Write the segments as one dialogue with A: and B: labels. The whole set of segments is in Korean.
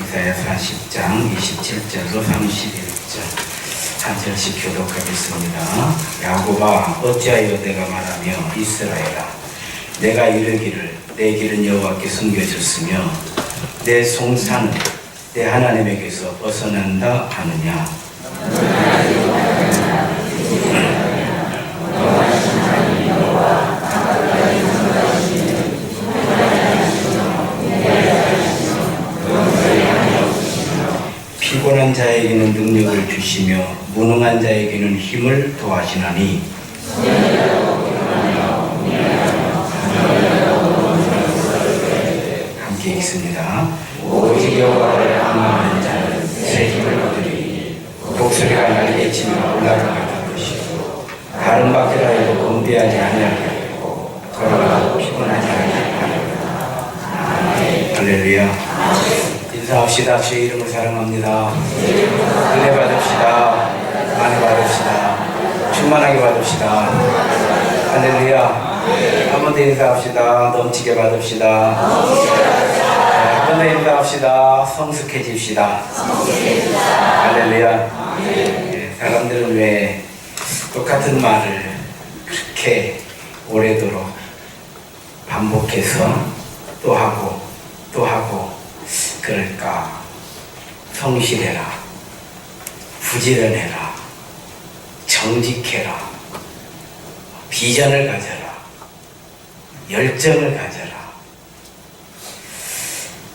A: 이사야 40장 27절로 31절 한 절씩 교독하겠습니다. 야곱아, 어찌하여 내가 말하며 이스라엘아, 내가 이르기를 내 길은 여호와께 숨겨졌으며 내 송사는 내 하나님에게서 벗어난다 하느냐. 피곤한 자에게는 능력을 주시며 무능한 자에게는 힘을 더하시나니. 함께 읽습니다. 오직 여호와를 악망하는 자는 새 힘을 얻으리니 독수리가 날개 치며 올라갈 것이고 다른 밖이라 해도 건배하지 아니하겠고 걸어가도 피곤하지 아니하리라. 할렐루야. 인사합시다. 주의 이름을 사랑합니다. 은혜 받읍시다. 많이 받읍시다. 충만하게 받읍시다. 할렐루야. 한 번 더 인사합시다. 넘치게 받읍시다. 한 번 더 인사합시다. 성숙해집시다. 할렐루야. 사람들은 왜 똑같은 말을 그렇게 오래도록 반복해서 또 하고 또 하고 그럴까? 성실해라, 부지런해라, 정직해라, 비전을 가져라, 열정을 가져라.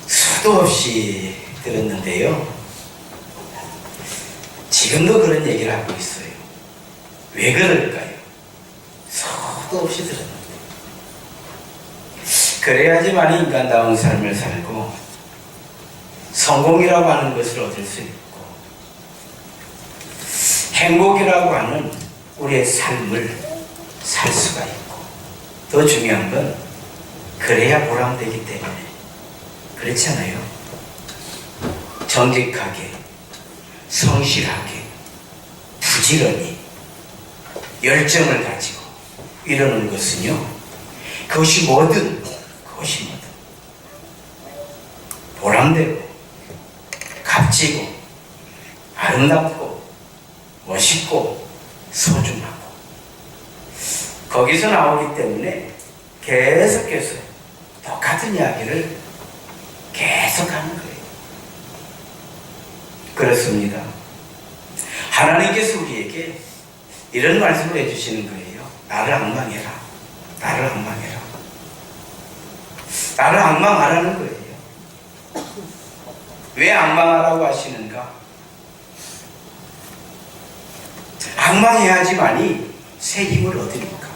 A: 수도 없이 들었는데요, 지금도 그런 얘기를 하고 있어요. 왜 그럴까요? 수도 없이 들었는데. 그래야지만 인간다운 삶을 살고 성공이라고 하는 것을 얻을 수 있고 행복이라고 하는 우리의 삶을 살 수가 있고, 더 중요한 건 그래야 보람되기 때문에. 그렇잖아요. 정직하게, 성실하게, 부지런히, 열정을 가지고 이러는 것은요, 그것이 뭐든 보람되고 값지고 아름답고 멋있고 소중하고, 거기서 나오기 때문에 계속해서 똑같은 이야기를 계속하는 거예요. 그렇습니다. 하나님께서 우리에게 이런 말씀을 해주시는 거예요. 나를 앙망해라. 나를 앙망해라. 나를 앙망하라는 거예요. 왜 앙망하라고 하시는가? 앙망해야지만이 새 힘을 얻으니까.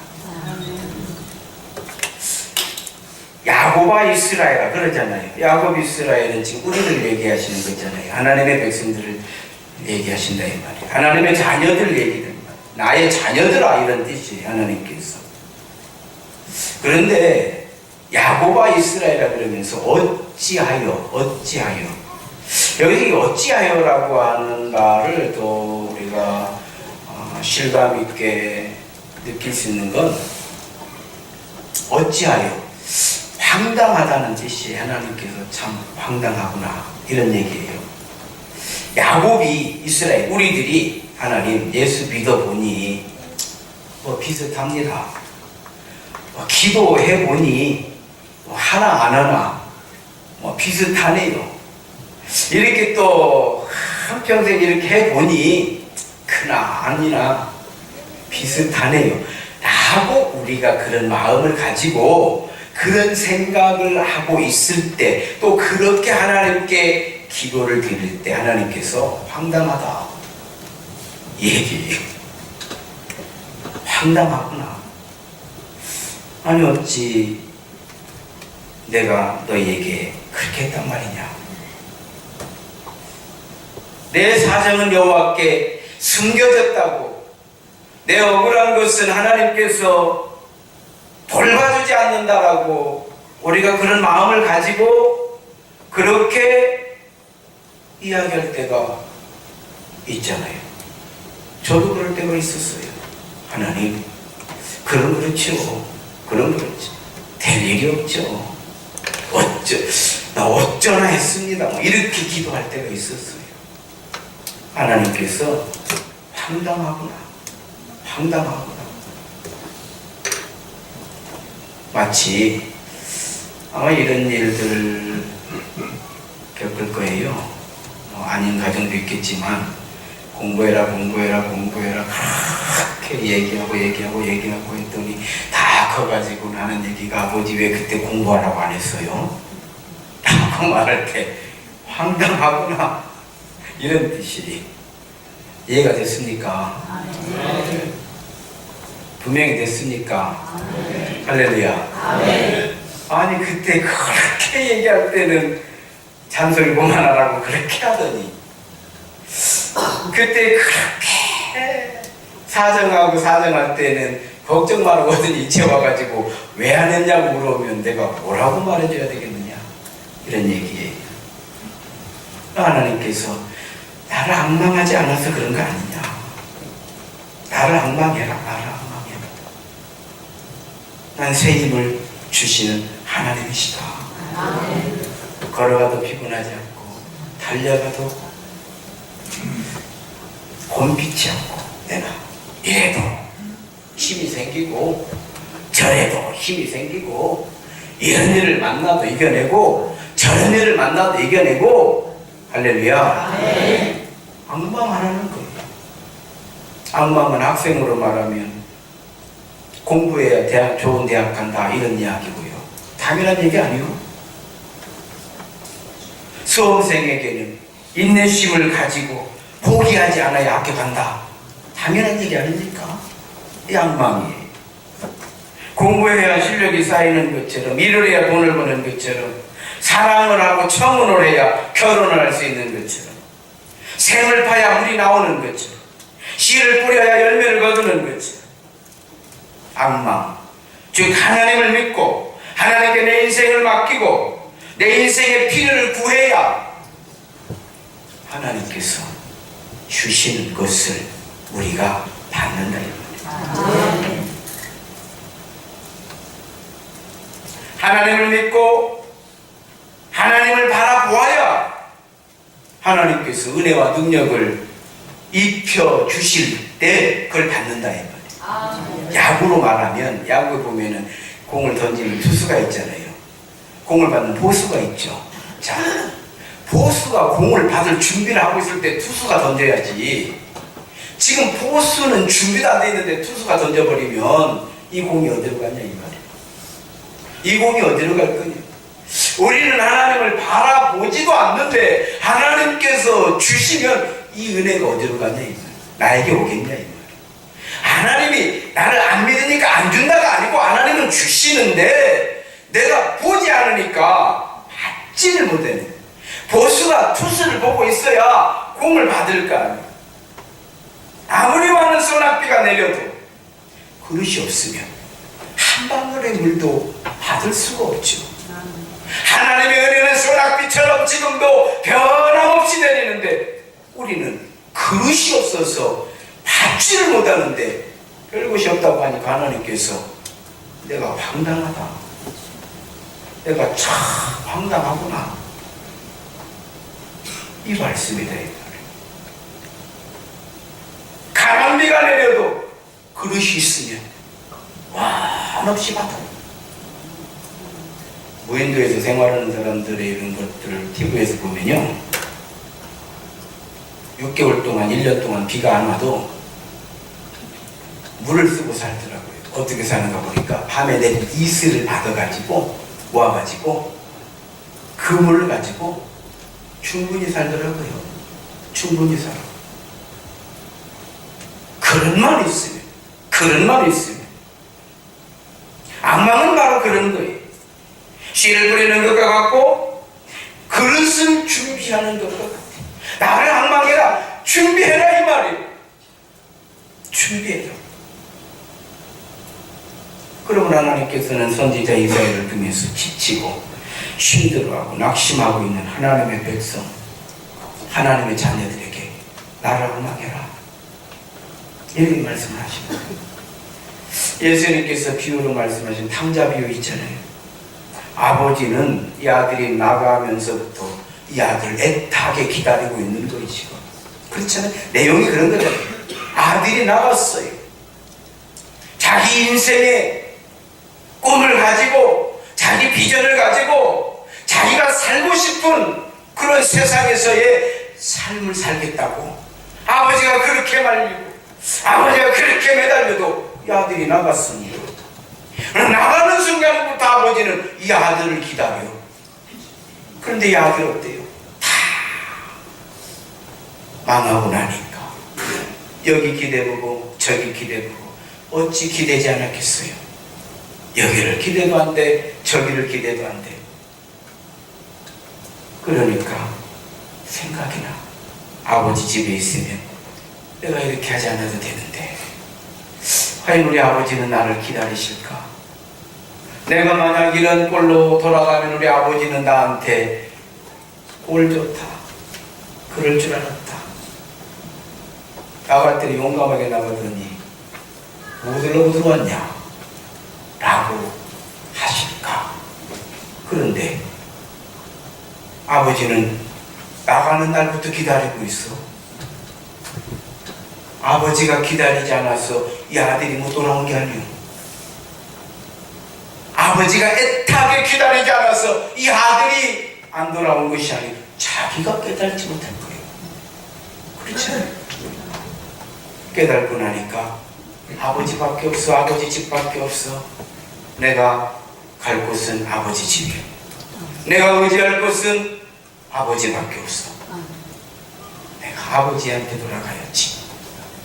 A: 야곱아 이스라엘아 그러잖아요. 야곱 이스라엘은 지금 우리를 얘기하시는 거잖아요. 하나님의 백성들을 얘기하신다 이 말이에요. 하나님의 자녀들 얘기를, 나의 자녀들아 이런 뜻이에요. 하나님께서. 그런데 야곱아 이스라엘아 그러면서 어찌하여 여기 어찌하여라고 하는 말을 또 우리가 실감 있게 느낄 수 있는 건, 어찌하여 황당하다는 뜻이에요. 하나님께서 참 황당하구나 이런 얘기예요. 야곱이 이스라엘 우리들이 하나님 예수 믿어보니 비슷합니다. 기도해보니 하나 안 하나 비슷하네요. 이렇게 또 한평생 이렇게 해보니 크나 아니나 비슷하네요 라고 우리가 그런 마음을 가지고 그런 생각을 하고 있을 때, 또 그렇게 하나님께 기도를 드릴 때 하나님께서 황당하다 이 얘기예요. 황당하구나. 아니 어찌 내가 너희에게 그렇게 했단 말이냐. 내 사정은 여호와께 숨겨졌다고, 내 억울한 것은 하나님께서 돌봐주지 않는다라고 우리가 그런 마음을 가지고 그렇게 이야기할 때가 있잖아요. 저도 그럴 때가 있었어요. 하나님, 그렇죠. 될 일이 없죠. 나 어쩌나 했습니다. 이렇게 기도할 때가 있었어요. 하나님께서 황당하구나. 마치 아마 이런 일들 겪을 거예요. 아닌 가정도 있겠지만 공부해라 그렇게 얘기하고 했더니 다 커가지고 나는 얘기가 아버지 왜 그때 공부하라고 안 했어요? 라고 말할 때 황당하구나 이런 뜻이 이해가 됐습니까? 분명히 됐습니까? 할렐루야. 아니 그때 그렇게 얘기할 때는 잔소리 그만하라고 그렇게 하더니 그때 그렇게 사정할 때는 걱정 말고 하더니 이제 와가지고 왜 안 했냐고 물어보면 내가 뭐라고 말해줘야 되겠느냐 이런 얘기예요. 하나님께서 나를 앙망하지 않아서 그런 거 아니냐. 나를 앙망해라. 난 새 힘을 주시는 하나님이시다. 걸어가도 피곤하지 않고 달려가도 곤빛지 않고 내가 이래도 힘이 생기고 저래도 힘이 생기고 이런 일을 만나도 이겨내고 저런 일을 만나도 이겨내고 할렐루야. 앙망 안 하는 거예요. 앙망은 학생으로 말하면 공부해야 좋은 대학 간다 이런 이야기고요. 당연한 얘기 아니요. 수험생에게는 인내심을 가지고 포기하지 않아야 학교 간다. 당연한 얘기 아닙니까? 이 앙망이에요. 공부해야 실력이 쌓이는 것처럼 일을 해야 돈을 버는 것처럼 사랑을 하고 청혼을 해야 결혼을 할 수 있는 것처럼 샘을 파야 물이 나오는 것처럼 씨를 뿌려야 열매를 거두는 것처럼 앙망, 즉 하나님을 믿고 하나님께 내 인생을 맡기고 내 인생의 필요를 구해야 하나님께서 주시는 것을 우리가 받는다 이 말이에요. 하나님을 믿고 하나님을 바라보아야 하나님께서 은혜와 능력을 입혀 주실 때 그걸 받는다 이 말이에요. 야구로 말하면 야구에 보면은 공을 던지는 투수가 있잖아요. 공을 받는 포수가 있죠. 자, 포수가 공을 받을 준비를 하고 있을 때 투수가 던져야지. 지금 포수는 준비도 안 돼 있는데 투수가 던져버리면 이 공이 어디로 가냐 이 말이에요. 이 공이 어디로 갈 거냐. 우리는 하나님을 바라보지도 않는데 하나님께서 주시면 이 은혜가 어디로 가냐 이 말이에요. 나에게 오겠냐 이 말이에요. 하나님이 나를 안 믿으니까 안 준다가 아니고 하나님은 주시는데 내가 보지 않으니까 받지를 못해. 보수가 투수를 보고 있어야 공을 받을 거 아니에요. 아무리 많은 소낙비가 내려도 그릇이 없으면 한 방울의 물도 받을 수가 없죠. 하나님의 은혜는 소낙비처럼 지금도 변함없이 내리는데 우리는 그릇이 없어서 받지를 못하는데 별 것이 없다고 하니까 하나님께서 내가 황당하다. 내가 참 황당하구나. 이 말씀이다. 가난비가 내려도 그릇이 있으면 한없이 받아. 무인도에서 생활하는 사람들의 이런 것들을 TV에서 보면요, 6개월 동안 1년 동안 비가 안 와도 물을 쓰고 살더라고요. 어떻게 사는가 보니까 밤에 내 이슬을 받아가지고 모아가지고 그 물을 가지고 충분히 살더라고요. 충분히 살아. 그릇만 있으면 앙망은 바로 그런 거예요. 씨를 뿌리는 것과 같고 그릇을 준비하는 것과 같아요. 나를 앙망해라, 준비해라 이 말이에요. 준비해라. 그러면 하나님께서는 선지자 이사야를 통해서 지치고 힘들어하고 낙심하고 있는 하나님의 백성, 하나님의 자녀들에게 나를 앙망해라 이렇게 말씀을 하십니다. 예수님께서 비유로 말씀하신 탕자 비유 있잖아요. 아버지는 이 아들이 나가면서부터 이 아들을 애타게 기다리고 있는 거이죠. 그렇잖아요. 내용이 그런 거잖아요. 아들이 나갔어요. 자기 인생의 꿈을 가지고 자기 비전을 가지고 자기가 살고 싶은 그런 세상에서의 삶을 살겠다고 아버지가 그렇게 말리고 아버지가 그렇게 매달려도 이 아들이 나갔습니다. 나가는 순간부터 아버지는 이 아들을 기다려. 그런데 이 아들 어때요? 다 망하고 나니까 여기 기대보고 저기 기대보고 어찌 기대지 않았겠어요? 여기를 기대도 안 돼, 저기를 기대도 안 돼. 그러니까 생각이 나. 아버지 집에 있으면 내가 이렇게 하지 않아도 되는데 과연 우리 아버지는 나를 기다리실까? 내가 만약 이런 꼴로 돌아가면 우리 아버지는 나한테 꼴 좋다, 그럴 줄 알았다. 나갈 때 용감하게 나가더니 뭐들로 들어왔냐? 라고 하실까? 그런데 아버지는 나가는 날부터 기다리고 있어. 아버지가 기다리지 않아서 이 아들이 못 돌아온 게 아니오. 아버지가 애타게 기다리지 않아서 이 아들이 안 돌아온 것이 아니고 자기가 깨달지 못할 거예요. 그렇죠? 깨달고 나니까 아버지밖에 없어. 아버지 집밖에 없어. 내가 갈 곳은 아버지 집이야. 내가 의지할 곳은 아버지밖에 없어. 내가 아버지한테 돌아가야지.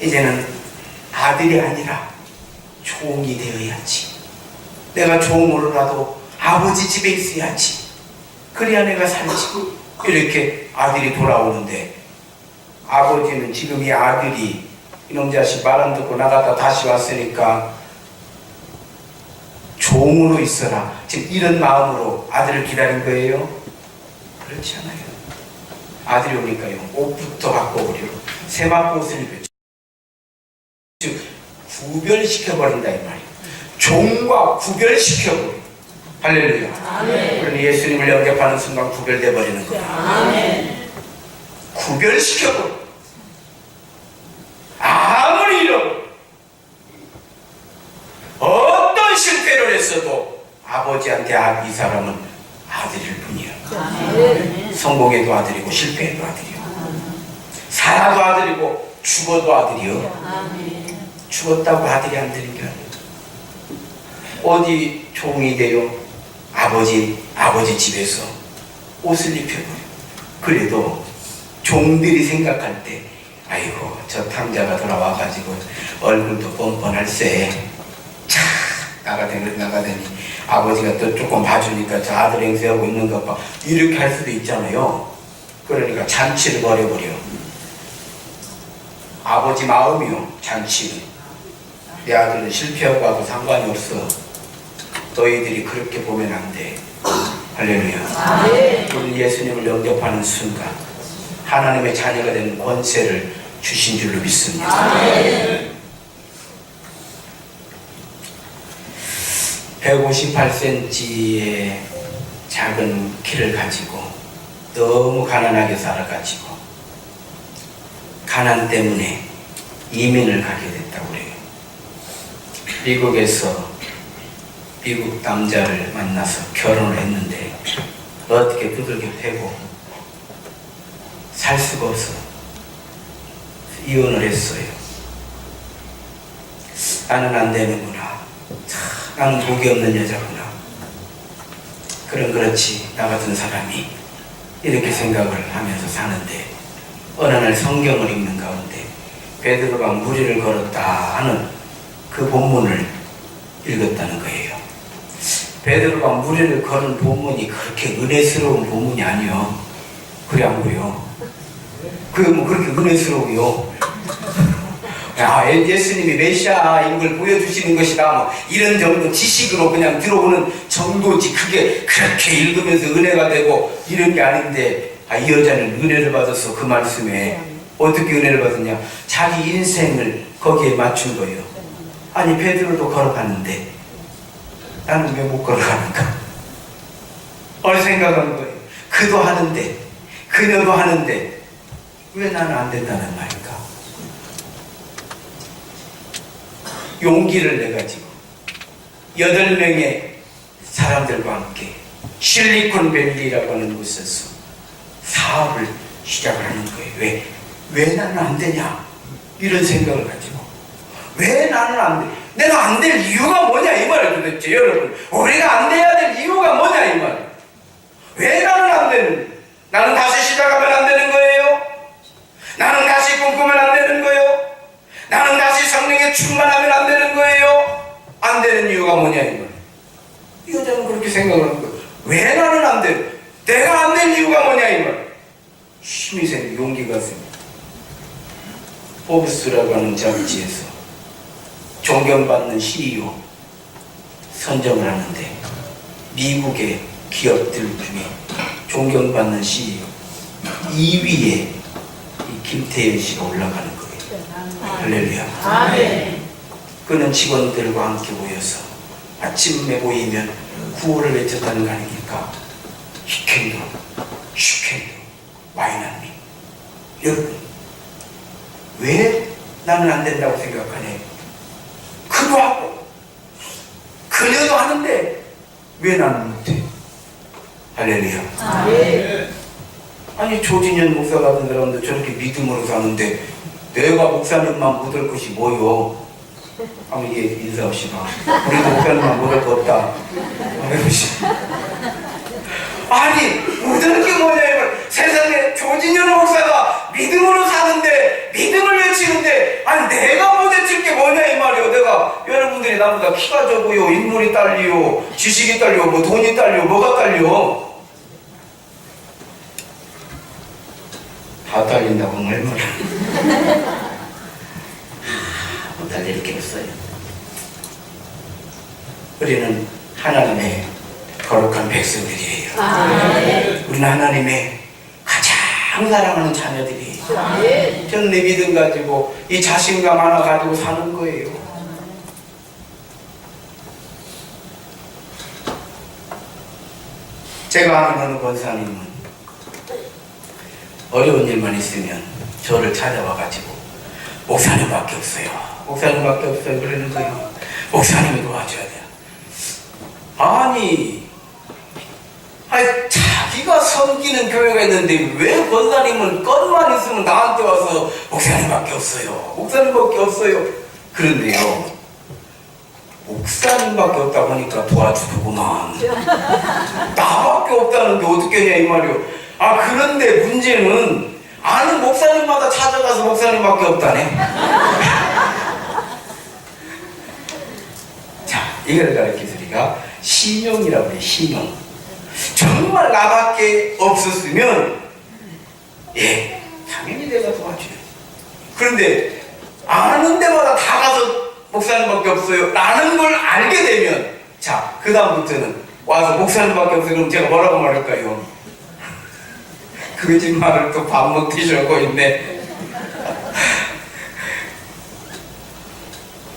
A: 이제는 아들이 아니라 종이 되어야지. 내가 종으로라도 아버지 집에 있어야지. 그래야 내가 살지. 이렇게 아들이 돌아오는데 아버지는 지금 이 아들이 이놈 자식 말 안 듣고 나갔다 다시 왔으니까 종으로 있어라. 지금 이런 마음으로 아들을 기다린 거예요? 그렇지 않아요. 아들이 오니까요, 옷부터 바꿔버려. 세마포 옷을 입혀. 즉 구별시켜버린다 이 말이에요. 종과 구별시켜버려. 할렐루야. 아멘. 그러니 예수님을 영접하는 순간 구별돼 버리는 거예요. 아멘. 구별시켜버려. 아무리 잃어버려. 어떤 실패를 했어도 아버지한테 이 사람은 아들일 뿐이야. 아멘. 성공해도 아들이고 실패해도 아들이야. 살아도 아들이고 죽어도 아들이요. 아멘. 죽었다고 아들이 안 되는 게 아니야. 어디 종이 돼요? 아버지 집에서 옷을 입혀버려. 그래도 종들이 생각할 때 아이고 저 탕자가 돌아와가지고 얼굴도 뻔뻔할세. 차 나가더니 아버지가 또 조금 봐주니까 저 아들 행세하고 있는 것 봐. 이렇게 할 수도 있잖아요. 그러니까 잔치를 벌여버려. 아버지 마음이요. 잔치는. 내 아들은 실패하고 와도 상관이 없어. 너희들이 그렇게 보면 안 돼. 할렐루야. 우리 예수님을 영접하는 순간 하나님의 자녀가 되는 권세를 주신 줄로 믿습니다. 아멘. 158cm의 작은 키를 가지고 너무 가난하게 살아가지고 가난 때문에 이민을 가게 됐다고 그래요. 미국에서 미국 남자를 만나서 결혼을 했는데 어떻게 두들겨 패고 살 수가 없어 이혼을 했어요. 나는 안 되는구나. 나는 복이 없는 여자구나. 그렇지 나 같은 사람이 이렇게 생각을 하면서 사는데 어느 날 성경을 읽는 가운데 베드로가 무리를 걸었다 하는 그 본문을 읽었다는 거예요. 베드로가 무리를 걸은 본문이 그렇게 은혜스러운 본문이 아니요. 그래 안 그래요? 그게 뭐 그렇게 은혜스러워요? 야, 예수님이 메시아인 걸 보여주시는 것이다. 뭐 이런 정도 지식으로 그냥 들어오는 정도지. 그게 그렇게 읽으면서 은혜가 되고 이런 게 아닌데, 이 여자는 은혜를 받아서 그 말씀에 어떻게 은혜를 받았냐? 자기 인생을 거기에 맞춘 거예요. 아니 베드로도 걸어갔는데 나는 왜 못 걸어가는가? 생각한 거예요. 그도 하는데, 그녀도 하는데, 왜 나는 안 된다는 말일까? 용기를 내가지고 8명의 사람들과 함께 실리콘밸리라고 하는 곳에서 사업을 시작을 하는 거예요. 왜 나는 안 되냐? 이런 생각을 가지고. 왜 나는 안 돼? 내가 안 될 이유가 뭐냐? 이 말이에요, 도대체. 여러분, 우리가 안 돼야 될 이유가 뭐냐? 이 말이에요. 왜 나는 안 되는? 나는 다시 시작하면 안 되는 거예요? 나는 다시 꿈꾸면 안 되는 거예요? 나는 다시 성령에 충만하면 안 되는 거예요? 안 되는 이유가 뭐냐? 이 말이에요. 이 여자는 그렇게 생각을 하는 거예요. 왜 나는 안 돼? 내가 안 될 이유가 뭐냐? 이 말이에요. 힘이 생겨, 용기가 생겨. 포브스라고 하는 잡지에서 존경받는 CEO 선정을 하는데 미국의 기업들 중에 존경받는 CEO 2위에 이 김태현 씨가 올라가는 거예요. 할렐루야. 아멘. 그는 직원들과 함께 모여서 아침에 모이면 구호를 외쳤다는 거 아닙니까? 히켄도, 슈켄도, 와이나미. 여러분, 왜 나는 안 된다고 생각하네? 그도 하고 그녀도 하는데 왜 나는 못해? 할렐루야. 아니 조진현 목사 같은 사람도 저렇게 믿음으로 사는데 내가 목사님만 묻을 것이 뭐요? 아무 이게 인사 없이 봐. 우리도 목사님만 묻을 거 없다. 아니 묻을 게 뭐냐 이걸. 세상에 조진현 목사가 믿음으로 사는데 믿음을 외치는데 아니 내가 못 외칠 게 뭐냐 이 말이요. 내가 여러분들이 나보다 키가 적고요, 인물이 딸리요, 지식이 딸리요, 뭐 돈이 딸리요, 뭐가 딸리요? 다 딸린다고 얼마나 못 딸릴 게 없어요. 우리는 하나님의 거룩한 백성들이에요. 우리는 하나님의 가장 사랑하는 자녀들이에요. 저는 내 믿음 가지고 이 자신감 하나 가지고 사는 거예요. 제가 아는 어느 권사님은 어려운 일만 있으면 저를 찾아와가지고 목사님밖에 없어요. 목사님밖에 없어요. 그러는 거예요. 목사님이 도와줘야 돼요. 아니 자기가 섬기는 교회가 있는데 왜 권사님은 건만 있으면 나한테 와서 목사님밖에 없어요. 목사님밖에 없어요. 그런데요, 목사님밖에 없다고 하니까 도와주더구만. 나밖에 없다는데 어떻게 하냐 이 말이요. 그런데 문제는 아는 목사님마다 찾아가서 목사님밖에 없다네. 자, 이걸 가르쳐서 우리가 신용이라고 해요. 신용. 정말 나밖에 없었으면 당연히 내가 도와줘야지. 그런데 아는 데마다 다 가서 목사님밖에 없어요 라는 걸 알게 되면, 자, 그 다음부터는 와서 목사님밖에 없어요. 그럼 제가 뭐라고 말할까요? 거짓말을 또 밥 먹듯이 하고 있네.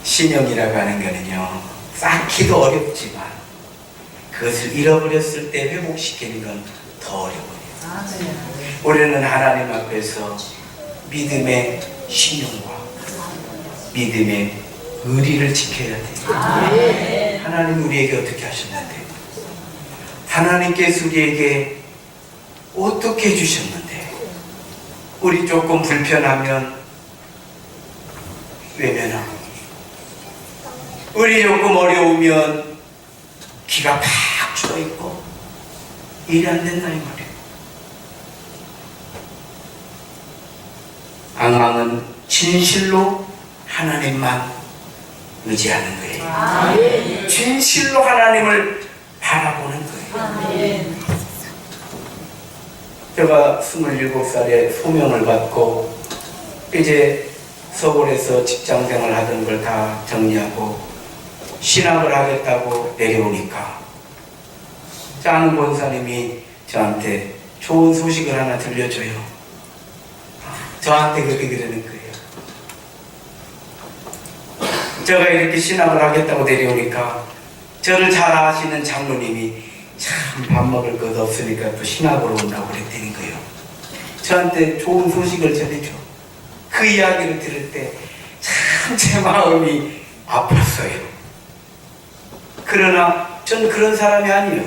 A: 신용이라고 하는 거는요, 쌓기도 어렵지만 그것을 잃어버렸을 때 회복시키는 건 더 어려워요. 우리는 하나님 앞에서 믿음의 신용과 믿음의 의리를 지켜야 돼요. 하나님 우리에게 어떻게 하셨는데? 하나님께서 우리에게 어떻게 해주셨는데? 우리 조금 불편하면 외면하고, 우리 조금 어려우면 기가 팍 죽어있고, 일이 안 된다 이 말이에요. 앙망은 진실로 하나님만 의지하는 거예요. 진실로 하나님을 바라보는 거예요. 제가 27살에 소명을 받고 이제 서울에서 직장생활 하던 걸 다 정리하고 신학을 하겠다고 내려오니까 아는 권사님이 저한테 좋은 소식을 하나 들려줘요. 저한테 그렇게 그러는 거예요. 제가 이렇게 신학을 하겠다고 내려오니까 저를 잘 아시는 장로님이 참 밥 먹을 것 없으니까 또 신학으로 온다고 그랬다는 거예요. 저한테 좋은 소식을 전해줘. 그 이야기를 들을 때 참 제 마음이 아팠어요. 그러나 전 그런 사람이 아니에요.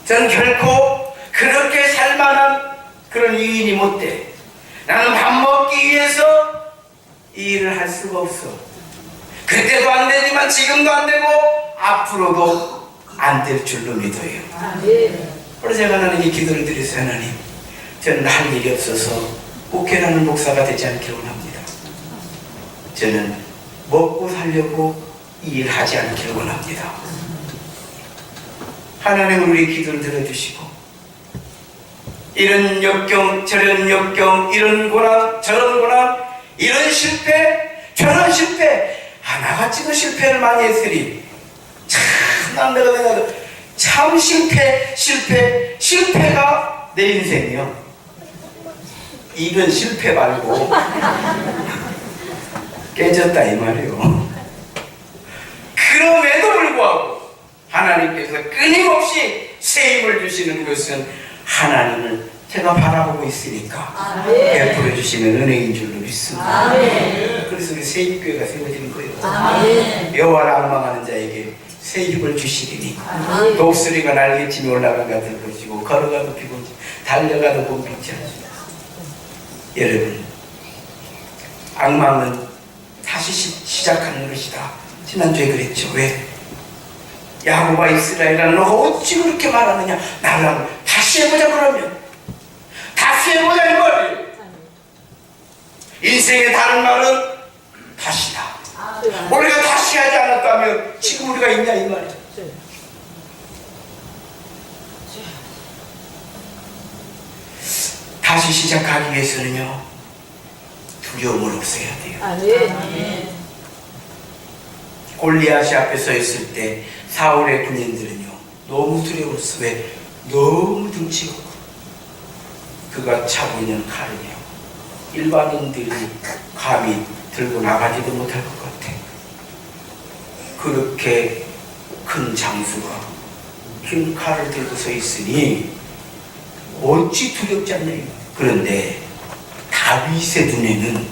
A: 전 결코 그렇게 살만한 그런 유인이 못 돼. 나는 밥 먹기 위해서 이 일을 할 수가 없어. 그때도 안 되지만 지금도 안 되고 앞으로도 안 될 줄로 믿어요. 그래서 제가 하나님께 기도를 드렸어요. 하나님, 저는 할 일이 없어서 목회라는 목사가 되지 않기를 원합니다. 저는 먹고 살려고 이 일을 하지 않기를 원합니다. 하나님은 우리 기도를 들어주시고 이런 역경 저런 역경, 이런 고난 저런 고난, 이런 실패 저런 실패, 하나같이도 실패를 많이 했으니 참 내가 생각해도 참 실패가 내 인생이요. 이건 실패 말고 깨졌다 이 말이요. 그럼에도 불구하고 하나님께서 끊임없이 새 힘을 주시는 것은 하나님을 제가 바라보고 있으니까 베풀어 주시는 은혜인 줄로 믿습니다. 그래서 우리 새 힘교회가 세워지는 거예요. 여호와를 앙망하는 자에게 새 힘을 주시리니 독수리가 날개치며 올라가가 될 것이고 걸어가도 피곤치 달려가도 곤빛이 않습니다. 여러분, 앙망은 다시 시작하는 것이다. 지난주에 그랬죠. 왜? 야곱아 이스라엘아 너가 어찌 그렇게 말하느냐. 나라고 다시 해보자. 그러면 다시 해보자 이 말이에요. 인생의 다른 말은 다시다. 우리가 다시 하지 않았다면 지금 우리가 있냐 이 말이에요. 다시 시작하기 위해서는요, 두려움을 없애야 돼요. 골리앗이 앞에 서 있을 때 사울의 군인들은요 너무 두려웠어. 왜? 너무 등치가 크고 그가 차고 있는 칼이요 일반인들이 감히 들고 나가지도 못할 것 같아. 그렇게 큰 장수가 긴 칼을 들고 서 있으니 어찌 두렵지 않냐. 그런데 다윗의 눈에는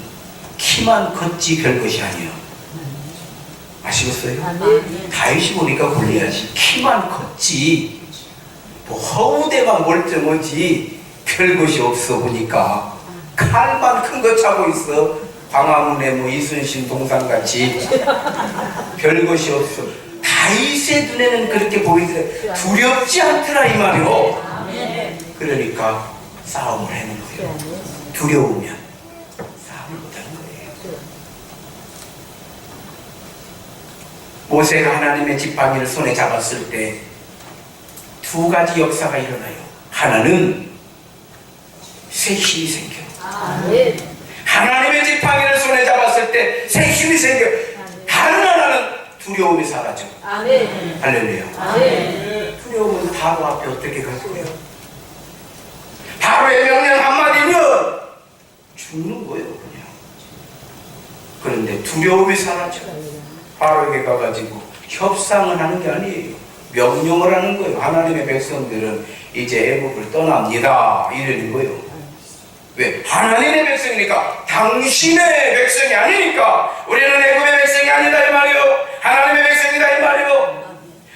A: 키만 컸지 별것이 아니에요. 아시겠어요? 다윗이 보니까 골리앗이 키만 컸지 뭐 허우대만 멀쩡하지 별것이 없어. 보니까 칼만 큰 거 차고 있어. 광화문에 뭐 이순신 동상같이 별것이 없어. 다윗의 눈에는 그렇게 보이더라. 두렵지 않더라 이 말이요. 그러니까 싸움을 하는 거예요. 두려우면 싸움을 못하는 거예요. 모세가 하나님의 지팡이를 손에 잡았을 때 두 가지 역사가 일어나요. 하나는 새 힘이 생겨. 하나님의 지팡이를 손에 잡았을 때 새 힘이 생겨. 다른 하나는 두려움이 사라져. 할렐루야. 두려움은 바로 앞에 어떻게 갈 거예요? 바로의 명령 한마디면 죽는 거예요 그냥. 그런데 두려움이 사라져. 바로에게 가가지고 협상을 하는 게 아니에요. 명령을 하는 거예요. 하나님의 백성들은 이제 애국을 떠납니다 이러는 거예요. 왜? 하나님의 백성이니까. 당신의 백성이 아니니까. 우리는 애국의 백성이 아니다 이 말이요. 하나님의 백성이다 이 말이요.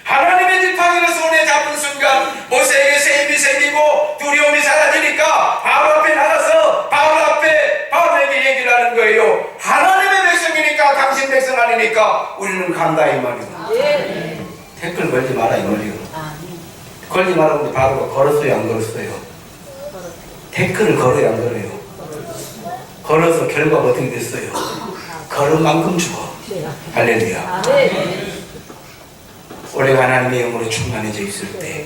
A: 하나님의 지팡이를 손에 잡은 순간 모세에게 새 힘이 생기고 두려움이 사라지니까 바로 앞에 나가서 바로에게 얘기를 하는 거예요. 하나님의 백성이니까 당신 백성 아니니까 우리는 간다 이 말이에요. 댓글 걸지 마라 이 말이에요. 걸지 말라고 바로가 걸었어요 안 걸었어요? 댓글을 걸어요 안 걸어요? 걸어서 결과가 어떻게 됐어요? 걸은 만큼 죽어. 할렐루야. 우리가 하나님의 영으로 충만해져 있을 때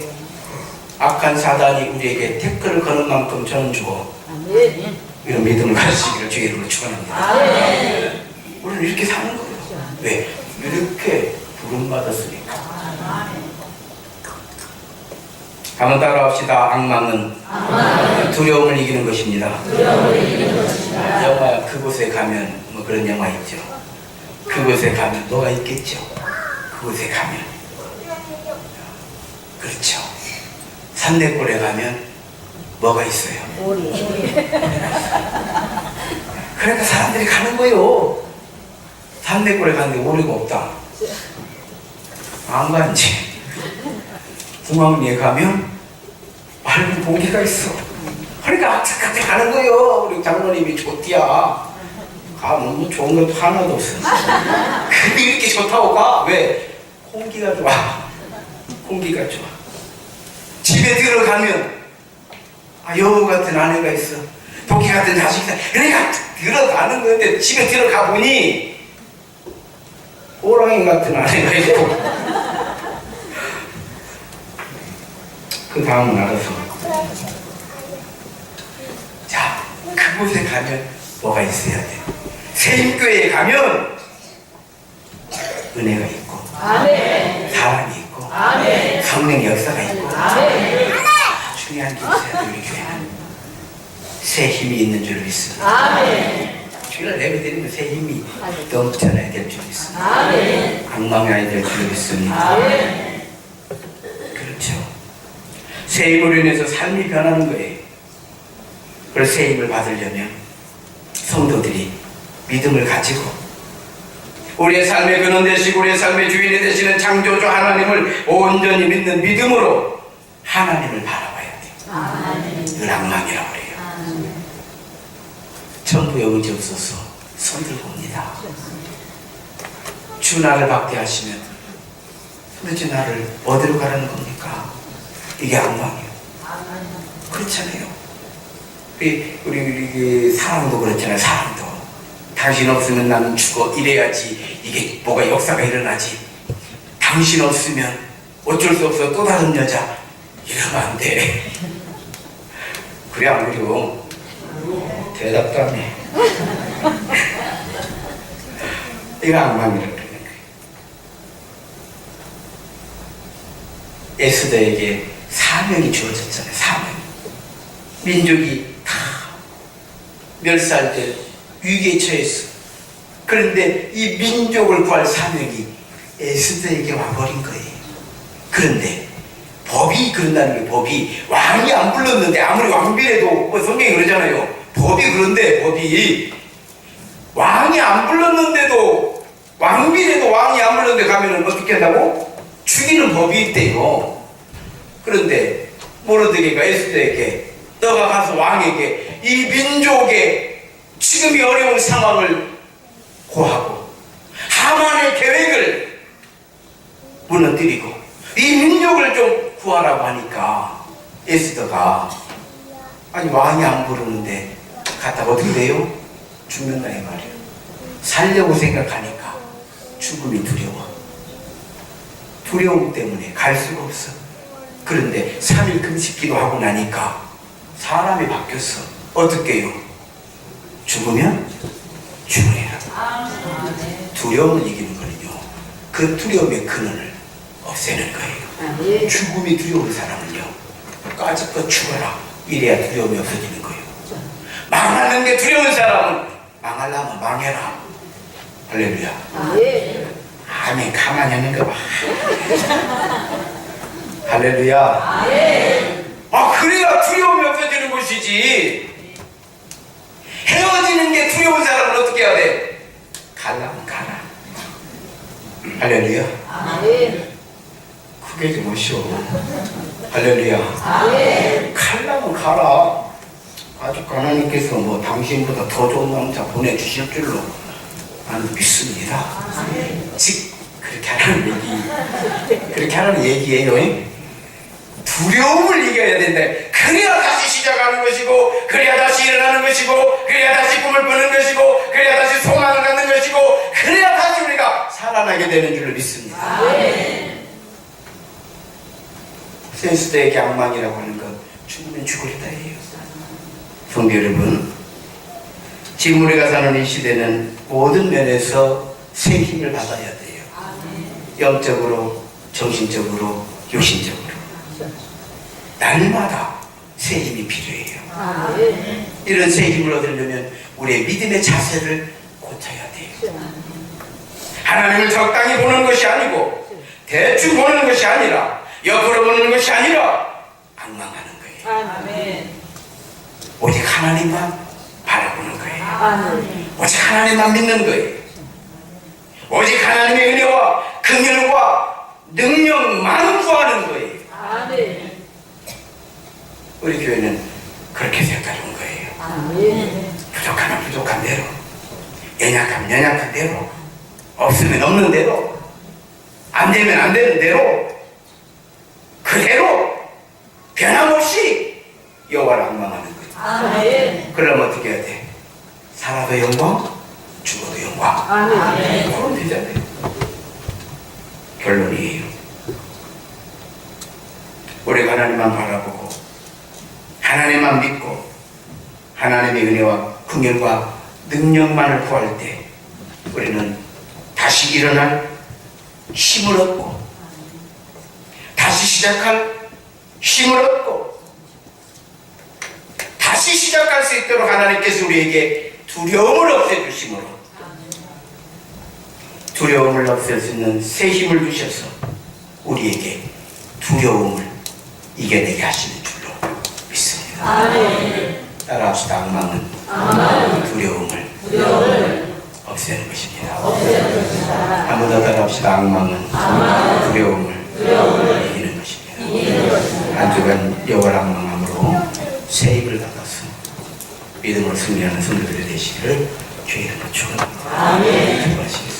A: 악한 사단이 우리에게 태클을 거는 만큼 저는 죽어. 이런 믿음을 가지시기를 주의 이름으로 축원합니다. 우리는 이렇게 사는 거예요. 왜? 이렇게 부름받았으니까. 한번 따라합시다. 악망은 두려움을 이기는 것입니다. 영화 그곳에 가면 뭐 그런 영화 있죠. 그곳에 가면 너가 있겠죠. 그곳에 가면 그렇죠. 산내골에 가면 뭐가 있어요?
B: 오리.
A: 그러니까 사람들이 가는 거예요. 산내골에 갔는데 오리가 없다. 안 간지. 궁합리에 가면 맑은 공기가 있어. 그러니까 악착같이 가는 거예요. 우리 장로님이 좋디야. 가면 뭐 좋은 것도 하나도 없어. 근데 이렇게 좋다고 가? 왜? 공기가 좋아. 공기가 좋아. 집에 들어가면 여우 같은 아내가 있어. 도끼 같은 자식이 있어. 그러니까 들어가는 건데 집에 들어가 보니 호랑이 같은 아내가 있고 그 다음은 알아서. 자, 그곳에 가면 뭐가 있어야 돼? 세임교회에 가면 은혜가 있고
B: 아멘.
A: 사랑이 있고
B: 아멘.
A: 성령의 역사가 있고
B: 아멘.
A: 중요한 게 있어야 돼. 우리 교회는 새 힘이 있는 줄 믿습니다.
B: 아멘.
A: 주일날 예배 드리면 새 힘이 넘쳐나야 될 줄 믿습니다.
B: 아멘.
A: 악망해야 될 줄 믿습니다.
B: 아멘.
A: 그렇죠. 새 힘으로 인해서 삶이 변하는 거예요. 그래서 새 힘을 받으려면 성도들이 믿음을 가지고 우리의 삶의 근원 되시고 우리의 삶의 주인이 되시는 창조주 하나님을 온전히 믿는 믿음으로 하나님을 바라봐야 돼요.
B: 아멘.
A: 이걸 악망이라고 그래요.
B: 아멘.
A: 전부에 의지 없어서 손들고 옵니다. 주 나를 박대하시면 도대체 나를 어디로 가라는 겁니까? 이게 악망이에요. 그렇잖아요. 우리 사랑도 그렇잖아요. 사랑도 당신 없으면 나는 죽어 이래야지 이게 뭐가 역사가 일어나지. 당신 없으면 어쩔 수 없어 또 다른 여자 이러면 안 돼. 그래 안 그래요? 대답도 안 해. 이거 악망이라고 그러는 거예요. 에스더에게 사명이 주어졌잖아요. 사명. 민족이 다 멸살될 위기에 처했어. 그런데 이 민족을 구할 사명이 에스더에게 와버린 거예요. 그런데 법이 그런다는 게 법이 왕이 안 불렀는데 아무리 왕비래도 뭐 성경이 그러잖아요. 법이 그런데 법이 왕이 안 불렀는데도 왕비래도 왕이 안 불렀는데 가면은 어떻게 한다고? 죽이는 법이 있대요. 그런데 모르드게가 에스더에게 너가 가서 왕에게 이 민족의 지금이 어려운 상황을 고하고 하만의 계획을 무너뜨리고 이 민족을 좀 구하라고 하니까 에스더가 아니 왕이 안 부르는데 갔다가 어떻게 돼요? 죽는다 이 말이에요. 살려고 생각하니까 죽음이 두려워. 두려움 때문에 갈 수가 없어. 그런데 3일 금식 기도하고 나니까 사람이 바뀌었어. 어떻게 해요? 죽으면 죽으리라. 두려움을 이기는 거는요, 그 두려움의 근원을 없애는 거예요. 죽음이 두려운 사람은요, 까짓것 죽어라. 이래야 두려움이 없어지는 거예요. 망하는 게 두려운 사람은 망하려면 망해라. 할렐루야. 아멘. 가만히 하는 거 봐. 할렐루야. 그래야 두려움이 없어지는 것이지. 헤어지는 게 두려운 사람은 어떻게 해야 돼? 가려면 가라. 할렐루야. 크게 좀 오시오. 할렐루야. 가려면 가라. 아주 하나님께서 뭐 당신보다 더 좋은 남자 보내주실 줄로 나는 믿습니다. 즉 그렇게 하는 얘기예요. 두려움을 이겨야 된다. 그래야 다시 시작하는 것이고, 그래야 다시 일어나는 것이고, 그래야 다시 꿈을 꾸는 것이고, 그래야 다시 소망을 갖는 것이고, 그래야 다시 우리가 살아나게 되는 줄로 믿습니다. 에스더에게 악망이라고 하는 건 죽으면 죽으리다예요. 성도 여러분, 지금 우리가 사는 이 시대는 모든 면에서 새 힘을 받아야 돼요. 영적으로, 정신적으로, 육신적으로. 날마다 새 힘이 필요해요. 이런 새 힘을 얻으려면 우리의 믿음의 자세를 고쳐야 돼요. 하나님을 적당히 보는 것이 아니고 대충 보는 것이 아니라 옆으로 보는 것이 아니라 악망하는 거예요.
B: 아멘.
A: 오직 하나님만 바라보는 거예요.
B: 아멘.
A: 오직 하나님만 믿는 거예요. 오직 하나님의 은혜와 긍휼과 능력만 구하는 거예요.
B: 아멘.
A: 우리 교회는 그렇게 생각하는 거예요.
B: 아멘.
A: 부족하면 부족한 대로, 연약하면 연약한 대로, 없으면 없는 대로, 안 되면 안 되는 대로, 그대로 변함없이 여호와를 악망하는 거예요.
B: 아멘.
A: 그러면 어떻게 해야 돼? 살아도 영광, 죽어도 영광.
B: 아멘.
A: 그럼 되잖아요. 결론이에요. 우리가 하나님만 바라보고 하나님만 믿고 하나님의 은혜와 긍휼과 능력만을 구할 때 우리는 다시 일어날 힘을 얻고 다시 시작할 힘을 얻고 다시 시작할 수 있도록 하나님께서 우리에게 두려움을 없애주심으로 두려움을 없앨 수 있는 새 힘을 주셔서 우리에게 두려움을 이겨내게 하시는 줄로 믿습니다.
B: 아멘.
A: 따라합시다. 악망은 두려움을 없애는 것입니다. 한 번 더 따라합시다. 악망은 두려움을 이기는 것입니다. 한 주간 여호와를 악망함으로 새 힘을 받아서 믿음으로 승리하는 성도들이 되시기를 주의 이름으로 축원합니다. 기도하시겠습니다.